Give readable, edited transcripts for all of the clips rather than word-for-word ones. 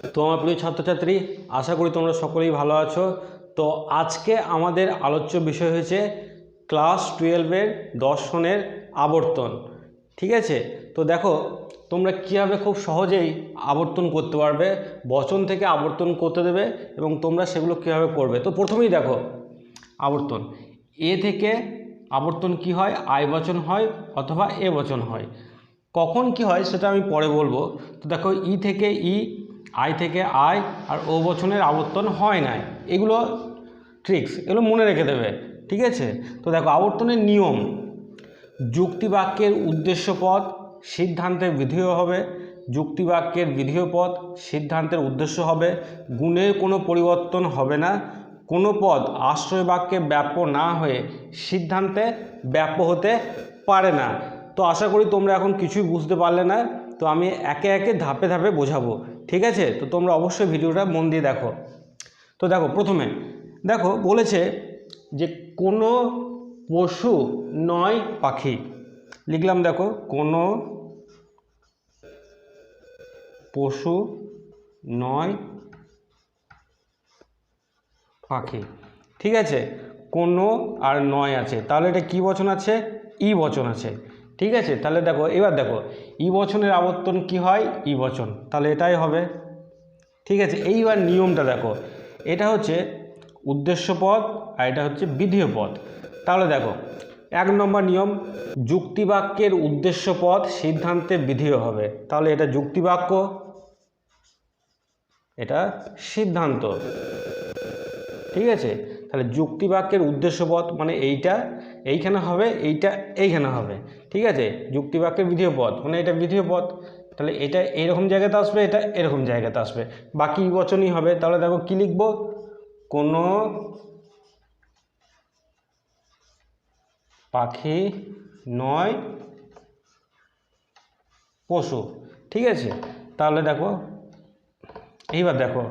তো আমার প্রিয় ছাত্রছাত্রী, আশা করি তোমরা সকলেই ভালো আছো। তো আজকে আমাদের আলোচ্য বিষয় হয়েছে ক্লাস 12-এর দর্শনের আবর্তন। ঠিক আছে, তো দেখো তোমরা কীভাবে খুব সহজেই আবর্তন করতে পারবে, বচন থেকে আবর্তন করতে দেবে এবং তোমরা সেগুলো কীভাবে করবে। তো প্রথমেই দেখো আবর্তন, এ থেকে আবর্তন কি হয়, আই বচন হয় অথবা এ বচন হয়। কখন কি হয় সেটা আমি পরে বলবো। তো দেখো ই থেকে ই, আই থেকে আই, আর ও বচনের আবর্তন হয় না। এগুলো ট্রিক্স, এগুলো মনে রেখে দেবে। ঠিক আছে, তো দেখো আবর্তনের নিয়ম: যুক্তিবাক্যের উদ্দেশ্যপদ সিদ্ধান্তের বিধেয় হবে, যুক্তিবাক্যের বিধেয় পদ সিদ্ধান্তের উদ্দেশ্য হবে, গুণের কোনো পরিবর্তন হবে না, কোনো পদ আশ্রয় বাক্যে ব্যাপ্য না হয়ে সিদ্ধান্তে ব্যাপ্য হতে পারে না। তো আশা করি তোমরা এখন কিছুই বুঝতে পারলে না, তো আমি একে একে ধাপে ধাপে বোঝাবো। ঠিক আছে, তো তোমরা অবশ্যই ভিডিওটা মন দিয়ে দেখো। তো দেখো প্রথমে দেখো বলেছে যে কোনো পশু নয় পাখি। লিখলাম দেখো কোনো পশু নয় পাখি। ঠিক আছে, কোনো আর নয় আছে, তাহলে এটা কি বচন আছে, ই বচন আছে। ঠিক আছে, তাহলে দেখো এবার দেখো ই বচনের আবর্তন কি হয়, ই বচন, তাহলে এটাই হবে। ঠিক আছে, এইবার নিয়মটা দেখো, এটা হচ্ছে উদ্দেশ্যপদ আর এটা হচ্ছে বিধেয় পদ। তাহলে দেখো 1 নম্বর নিয়ম, যুক্তিবাক্যের উদ্দেশ্যপদ সিদ্ধান্তে বিধেয় হবে। তাহলে এটা যুক্তিবাক্য, এটা সিদ্ধান্ত। ঠিক আছে, তাহলে যুক্তিবাক্যের উদ্দেশ্যপদ মানে এইটা এইখানে হবে, এইটা এইখানে হবে। ঠিক আছে, যুক্তিবাক্যের বিধেয় পদ মানে এটা বিধেয় পদ, তাহলে এটা এরকম জায়গাতে আসবে, এটা এরকম জায়গাতে আসবে, বাকি বচনই হবে। তাহলে দেখো কি লিখবো, কোনো পাখি নয় পশু। ঠিক আছে, তাহলে দেখো এইবার দেখো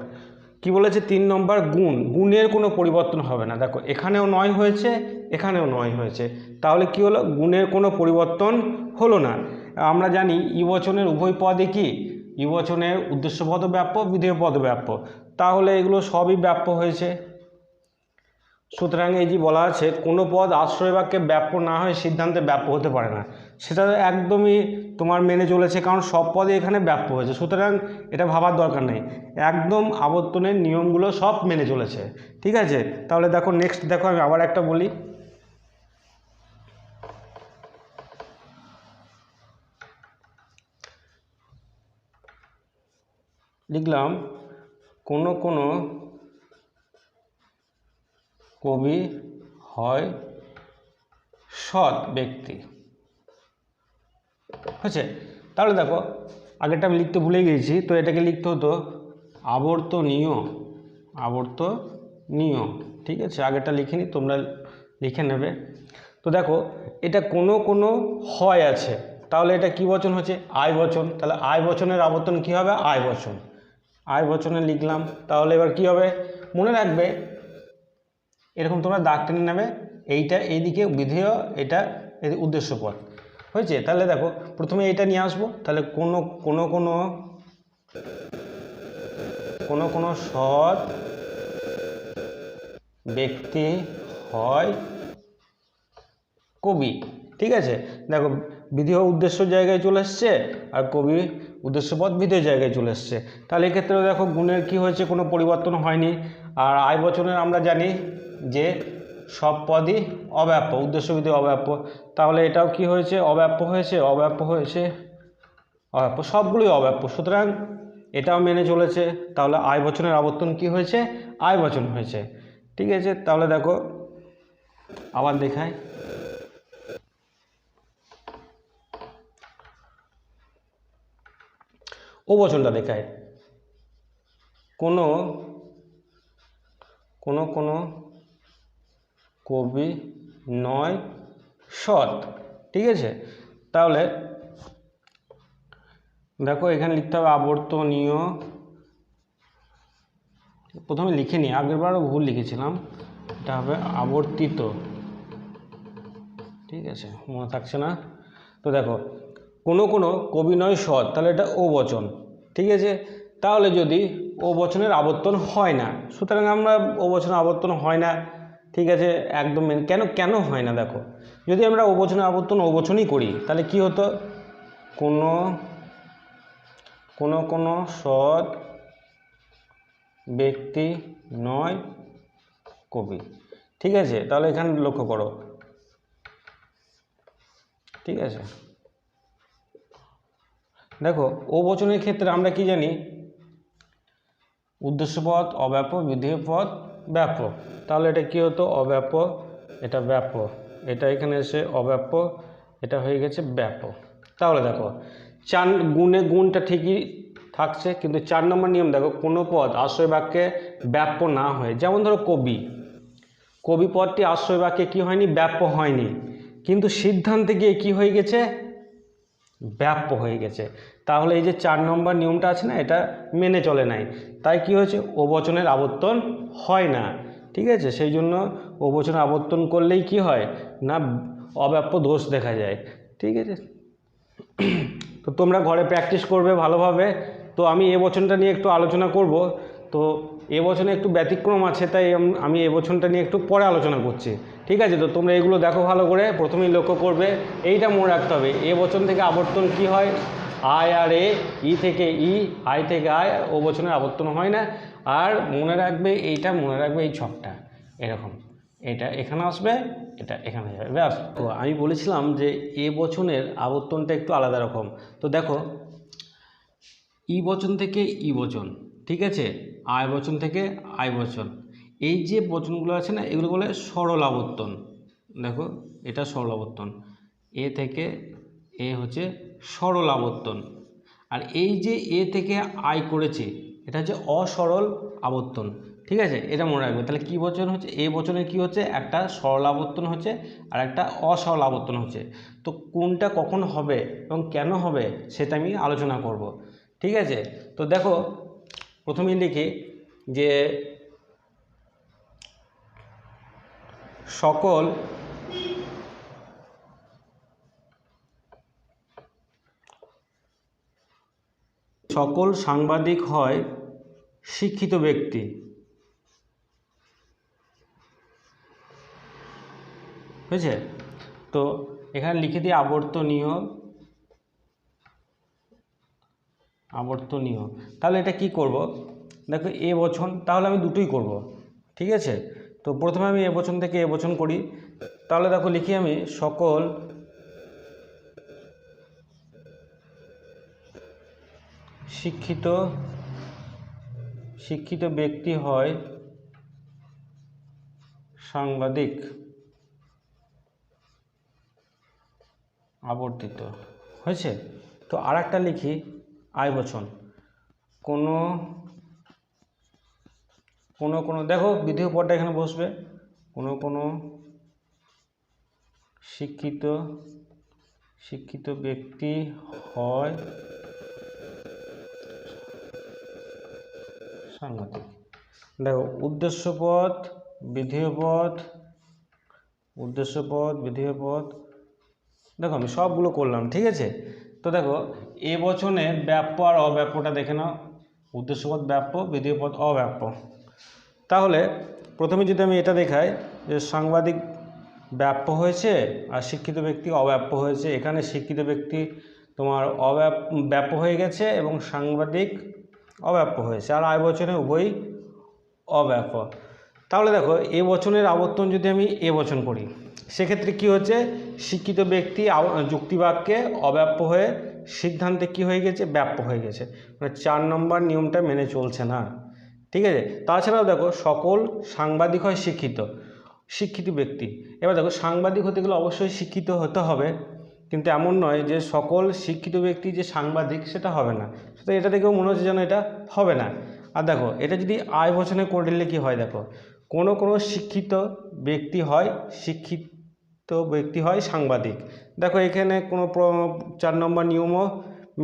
কি বলেছে 3 নম্বর, গুণ, গুণের কোনো পরিবর্তন হবে না। দেখো এখানেও নয় হয়েছে, এখানেও নয় হয়েছে, তাহলে কি হলো, গুণের কোনো পরিবর্তন হলো না। আমরা জানি ই বচনের উভয় পদে কি, ই বচনের উদ্দেশ্যপদ ব্যাপ্য, বিধেয় পদ ব্যাপ্য, তাহলে এগুলো সবই ব্যাপ্য হয়েছে। সুতরাং এই যে বলা আছে কোনো পদ আশ্রয় বাক্যে ব্যাপ্য না হয়ে সিদ্ধান্তে ব্যাপ্য হতে পারে না, সেটা একদমই তোমার মেনে চলেছে, কারণ সব পদে এখানে ব্যাপ্য হয়েছে। সুতরাং এটা ভাবার দরকার নেই, একদম আবর্তনের নিয়মগুলো সব মেনে চলেছে। ঠিক আছে, তাহলে দেখো নেক্সট দেখো আমি আবার একটা বলি, লিখলাম কোনো কোনো কবি হয় সৎ ব্যক্তি। হয়েছে, তাহলে দেখো আগেরটা আমি লিখতে ভুলে গিয়েছি, তো এটাকে লিখতে হতো আবর্তনীয়, আবর্তনীয়। ঠিক আছে, আগেরটা লিখিনি, তোমরা লিখে নেবে। তো দেখো এটা কোনো কোনো হয় আছে, তাহলে এটা কি বচন হচ্ছে, আই বচন, তাহলে আই বচনের আবর্তন কি হবে, আই বচন, আই বচনে লিখলাম। তাহলে এবার কি হবে, মনে রাখবে এরকম তোমরা দাগ টেনে নেবে, এইটা এইদিকে বিধেয়, এটা উদ্দেশ্য পদ হয়েছে। তাহলে দেখো প্রথমে এইটা নিয়ে আসবো, তাহলে কোনো কোনো কোনো কোনো কোনো সৎ ব্যক্তি হয় কবি। ঠিক আছে, দেখো বিধেয় উদ্দেশ্য জায়গায় চলে এসছে আর কবি উদ্দেশ্যপদ বিধেয় জায়গায় চলে এসছে। তাহলে এক্ষেত্রেও দেখো গুণের কি হয়েছে, কোনো পরিবর্তন হয়নি। আর আই বচনের আমরা জানি যে সব পদই অব্যাপ্য, উদ্দেশ্য বিধেয় অব্যাপ্য, তাহলে এটাও কি হয়েছে, অব্যাপ্য হয়েছে, অব্যাপ্য হয়েছে, অব্যাপ্য, সবগুলোই অব্যাপ্য। সুতরাং এটাও মেনে চলেছে, তাহলে আই বচনের আবর্তন কি হয়েছে, আই বচন হয়েছে। ঠিক আছে, তাহলে দেখো আবার দেখাই, ও বচনটা দেখায়, কোনো কোনো কোনো কবি নয় সৎ। ঠিক আছে, তাহলে দেখো এখানে লিখতে হবে আবর্তনীয়, প্রথমে লিখে নিই, আগেরবারও ভুল লিখেছিলাম, এটা হবে আবর্তিত। ঠিক আছে, মনে থাকছে না। তো দেখো কোনো কোনো কবি নয় সৎ, তাহলে এটা ও বচন। ঠিক আছে, তাহলে যদি ও বচনের আবর্তন হয় না, সুতরাং আমরা ও বচনের আবর্তন হয় না, ঠিক আছে, একদম কেন কেন হয় না দেখো, যদি আমরা ও বচনের আবর্তন ও বচনই করি তাহলে কি হতো, কোনো সৎ ব্যক্তি নয় কবি, ঠিক আছে, তাহলে এখানে লক্ষ্য করো, ঠিক আছে। দেখো ও বচনের ক্ষেত্রে আমরা কি জানি, উদ্দেশ্যপদ অব্যাপ্য, বিধেয় পদ ব্যাপ্য, তাহলে এটা কি হতো অব্যাপ্য, এটা ব্যাপ্য, এটা এখানে এসে অব্যাপ্য, এটা হয়ে গেছে ব্যাপ্য। তাহলে দেখো গুণটা ঠিকই থাকছে, কিন্তু 4 নম্বর নিয়ম দেখো, কোনো পদ আশ্রয় বাক্যে ব্যাপ্য না হয়ে, যেমন ধরো কবি পদটি আশ্রয় বাক্যে কি হয়নি, ব্যাপ্য হয়নি, কিন্তু সিদ্ধান্তে গিয়ে কি হয়ে গেছে, ব্যাপ্য হয়ে গেছে, তাহলে এই যে 4 নম্বর নিয়মটা আছে না, এটা মেনে চলে নাই, তাই কি হয়েছে ও বচনের আবর্তন হয় না, ঠিক আছে। সেই জন্য ও বচনের আবর্তন করলেই কি হয় না, অব্যাপ্য দোষ দেখা যায়, ঠিক আছে। তো তোমরা ঘরে প্র্যাকটিস করবে ভালোভাবে। তো আমি এ বচনটা নিয়ে একটু আলোচনা করব, তো এ বচনে একটু ব্যতিক্রম আছে, তাই আমি এ বচনটা নিয়ে একটু পরে আলোচনা করছি, ঠিক আছে। তো তোমরা এগুলো দেখো ভালো করে, প্রথমেই লক্ষ্য করবে, এইটা মনে রাখতে হবে, এ বচন থেকে আবর্তন কি হয়, আয় আর এ, ই থেকে ই, আয় থেকে আয়, ও বচনের আবর্তন হয় না। আর মনে রাখবে এইটা, মনে রাখবে এই ছকটা এরকম, এটা এখানে আসবে, এটা এখানে যাবে, ব্যাস। তো আমি বলেছিলাম যে এ বচনের আবর্তনটা একটু আলাদা রকম। তো দেখো ই বচন থেকে ই বচন, ঠিক আছে, আয় বচন থেকে আয় বচন, এই যে বচনগুলো আছে না, এগুলো বলে সরল আবর্তন। দেখো এটা সরল আবর্তন, এ থেকে এ হচ্ছে সরল আবর্তন, আর এই যে এ থেকে আয় করেছে এটা হচ্ছে অসরল আবর্তন, ঠিক আছে, এটা মনে রাখবে। তাহলে কি বচন হচ্ছে, এ বচনের কি হচ্ছে, একটা সরল আবর্তন হচ্ছে আর একটা অসরল আবর্তন হচ্ছে। তো কোনটা কখন হবে এবং কেন হবে সেটা আমি আলোচনা করব, ঠিক আছে। তো দেখো প্রথমেই লিখি যে সকল সাংবাদিক হয় শিক্ষিত ব্যক্তি, বুঝেছে। তো এখানে লিখে দিই আবর্তনীয়, তাহলে এটা কি করব, দেখো এ বচন, তাহলে আমি দুটোই করব, ঠিক আছে। তো প্রথমে আমি এ বচন থেকে এ বচন করি, তাহলে দেখো লিখি আমি সকল শিক্ষিত ব্যক্তি হয় সাংবাদিক, আবর্তিত হয়েছে। তো আর একটা লিখি আয় বচন, কোনো দেখো বিধেয় পদটা এখানে বসবে, কোনো শিক্ষিত ব্যক্তি হয় সাংবাদিক। দেখো উদ্দেশ্যপদ বিধেয় পদ, দেখো আমি সবগুলো করলাম, ঠিক আছে। তো দেখো এ বচনে ব্যাপ্য আর অব্যাপ্যটা দেখে নাও, উদ্দেশ্যপদ ব্যাপ্য, বিধেয় পদ অব্যাপ্য। তাহলে প্রথমে যদি আমি এটা দেখাই যে সাংবাদিক ব্যাপ্য হয়েছে আর শিক্ষিত ব্যক্তি অব্যাপ্য হয়েছে, এখানে শিক্ষিত ব্যক্তি তোমার ব্যাপ্য হয়ে গেছে এবং সাংবাদিক অব্যাপ্য হয়েছে, আর আয় বচনে উভয়ই অব্যাপ্য। তাহলে দেখো এ বচনের আবর্তন যদি আমি এ বচন করি, সেক্ষেত্রে কি হচ্ছে, শিক্ষিত ব্যক্তি যুক্তিবাক্যে অব্যাপ্য হয়ে সিদ্ধান্তে কি হয়ে গেছে, ব্যাপ্য হয়ে গেছে, মানে 4 নম্বর নিয়মটা মেনে চলছে না, ঠিক আছে। তাছাড়াও দেখো সকল সাংবাদিক হয় শিক্ষিত ব্যক্তি, এবার দেখো সাংবাদিক হতে গেলে অবশ্যই শিক্ষিত হতে হবে, কিন্তু এমন নয় যে সকল শিক্ষিত ব্যক্তি যে সাংবাদিক সেটা হবে না, তো এটা দেখেও মনে হচ্ছে যেন এটা হবে না। আর দেখো এটা যদি আয় বচনে করলে কি হয়, দেখো কোনো শিক্ষিত ব্যক্তি হয় সাংবাদিক, দেখো এখানে কোনো 4 নম্বর নিয়মও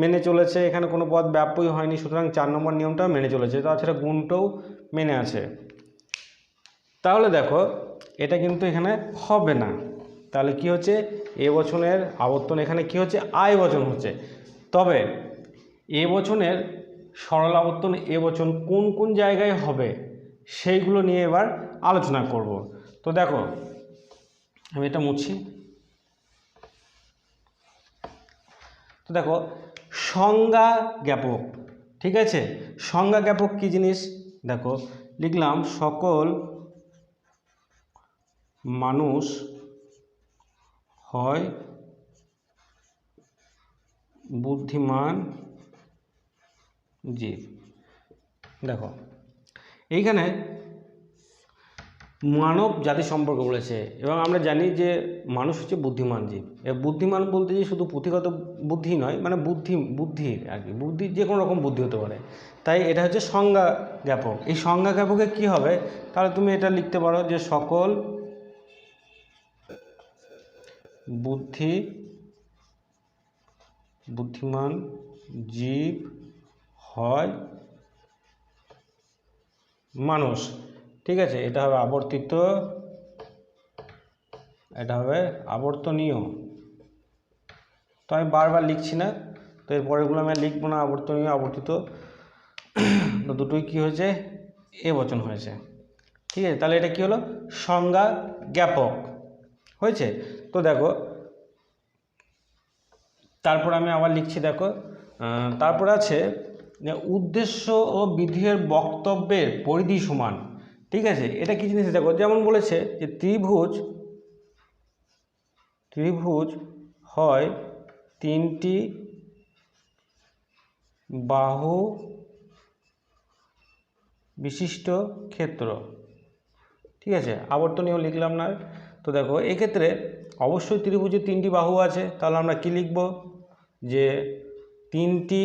মেনে চলেছে, এখানে কোনো পদ ব্যাপ্যই হয়নি, সুতরাং 4 নম্বর নিয়মটাও মেনে চলেছে, তাছাড়া গুণটাও মেনে আছে। তাহলে দেখো এটা কিন্তু এখানে হবে না, তাহলে কি হচ্ছে, এ বচনের আবর্তন এখানে কি হচ্ছে, আয় বচন হচ্ছে। তবে এ বচনের সরল আবর্তন এবচন কোন কোন জায়গায় হবে সেইগুলো নিয়ে এবার আলোচনা করব। তো দেখো আমি এটা মুছি। তো দেখো সংজ্ঞা জ্ঞাপক, ঠিক আছে, সংজ্ঞা জ্ঞাপক কি জিনিস দেখো লিখলাম, সকল মানুষ হয় বুদ্ধিমান জীব। দেখো এইখানে মানব জাতি সম্পর্কে বলেছে এবং আমরা জানি যে মানুষ হচ্ছে বুদ্ধিমান জীব। বুদ্ধিমান বলতে যে শুধু পুঁথিগত বুদ্ধি নয়, মানে বুদ্ধির আর কি, বুদ্ধির যে কোনো রকম বুদ্ধি হতে পারে। তাই এটা হচ্ছে সংজ্ঞা জ্ঞাপক। এই সংজ্ঞা জ্ঞাপকে কী হবে, তাহলে তুমি এটা লিখতে পারো যে সকল বুদ্ধিমান জীব হয় মানুষ, ঠিক আছে। এটা হবে আবর্তিত, এটা হবে আবর্তনীয়। তো আমি বারবার লিখছি না, তো এর পরেরগুলো আমি লিখবো না, আবর্তনীয় আবর্তিত, তো দুটোই কী হয়েছে এবচন হয়েছে, ঠিক আছে। তাহলে এটা কি হলো সংজ্ঞা জ্ঞাপক হয়েছে। তো দেখো তারপর আমি আবার লিখছি, দেখো তারপর আছে উদ্দেশ্য ও বিধেয়ের বক্তব্যের পরিধি সমান, ঠিক আছে। এটা কি জিনিস দেখো, যেমন বলেছে যে ত্রিভুজ হয় তিনটি বাহু বিশিষ্ট ক্ষেত্র, ঠিক আছে, আবর্তনীয় লিখলাম না। তো দেখো এক্ষেত্রে অবশ্যই ত্রিভুজের তিনটি বাহু আছে, তাহলে আমরা কি লিখব যে তিনটি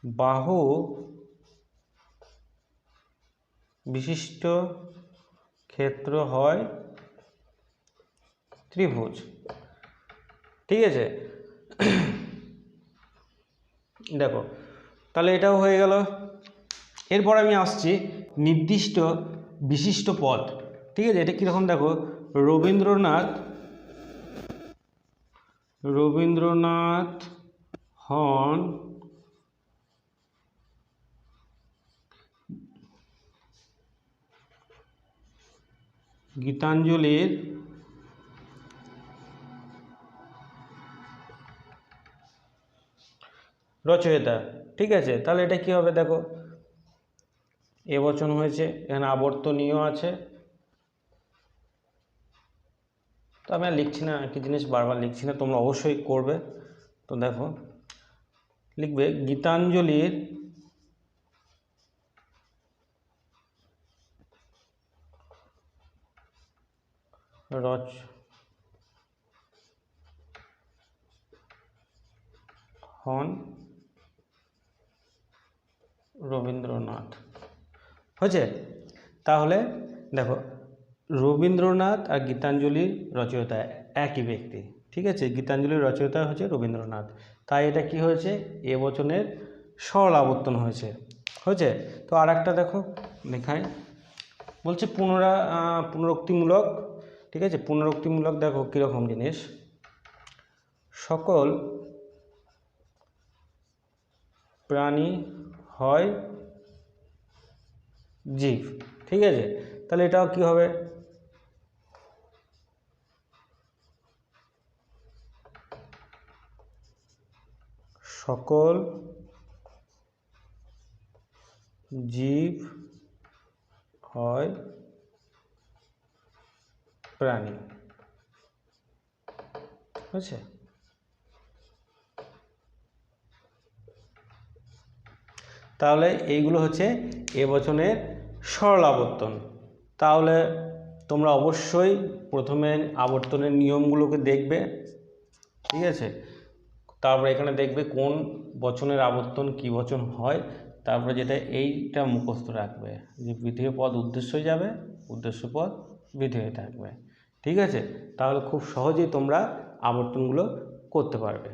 বাহু বিশিষ্ট ক্ষেত্র হয় ত্রিভুজ, ঠিক আছে। দেখো তাহলে এটাও হয়ে গেল। এরপর আমি আসছি নির্দিষ্ট বিশিষ্ট পদ, ঠিক আছে। এটা কীরকম দেখো, রবীন্দ্রনাথ হন গীতাঞ্জলির রচয়িতা, ঠিক আছে। তাহলে এটা কি হবে দেখো এবচন হয়েছে, এখানে আবর্তনীয় আছে। তো আমি আর লিখছি না, কি জিনিস বারবার লিখছি না, তোমরা অবশ্যই করবে। তো দেখো লিখবে গীতাঞ্জলির হন রবীন্দ্রনাথ হয়েছে। তাহলে দেখো রবীন্দ্রনাথ আর গীতাঞ্জলির রচয়িতা একই ব্যক্তি, ঠিক আছে। গীতাঞ্জলির রচয়িতা হচ্ছে রবীন্দ্রনাথ, তাই এটা কি হয়েছে এবচনের সরল আবর্তন হয়েছে। তো আর একটা দেখো লেখায় বলছে পুনরুক্তিমূলক, ঠিক আছে। পুনরুক্তিমূলক দেখো কীরকম জিনিস, সকল প্রাণী হয় জীব, ঠিক আছে। তাহলে এটাও কি হবে সকল জীব হয় প্রাণী, বুঝছে। তাহলে এইগুলো হচ্ছে এবচনের সরল আবর্তন। তাহলে তোমরা অবশ্যই প্রথমে আবর্তনের নিয়মগুলোকে দেখবে, ঠিক আছে। তারপরে এখানে দেখবে কোন বচনের আবর্তন কী বচন হয়, তারপরে যেটা এইটা মুখস্থ রাখবে যে বিধেয় পদ উদ্দেশ্য যাবে, উদ্দেশ্য পদ বিধেয় থাকবে, ঠিক আছে। তাহলে খুব সহজেই তোমরা আবর্তনগুলো করতে পারবে।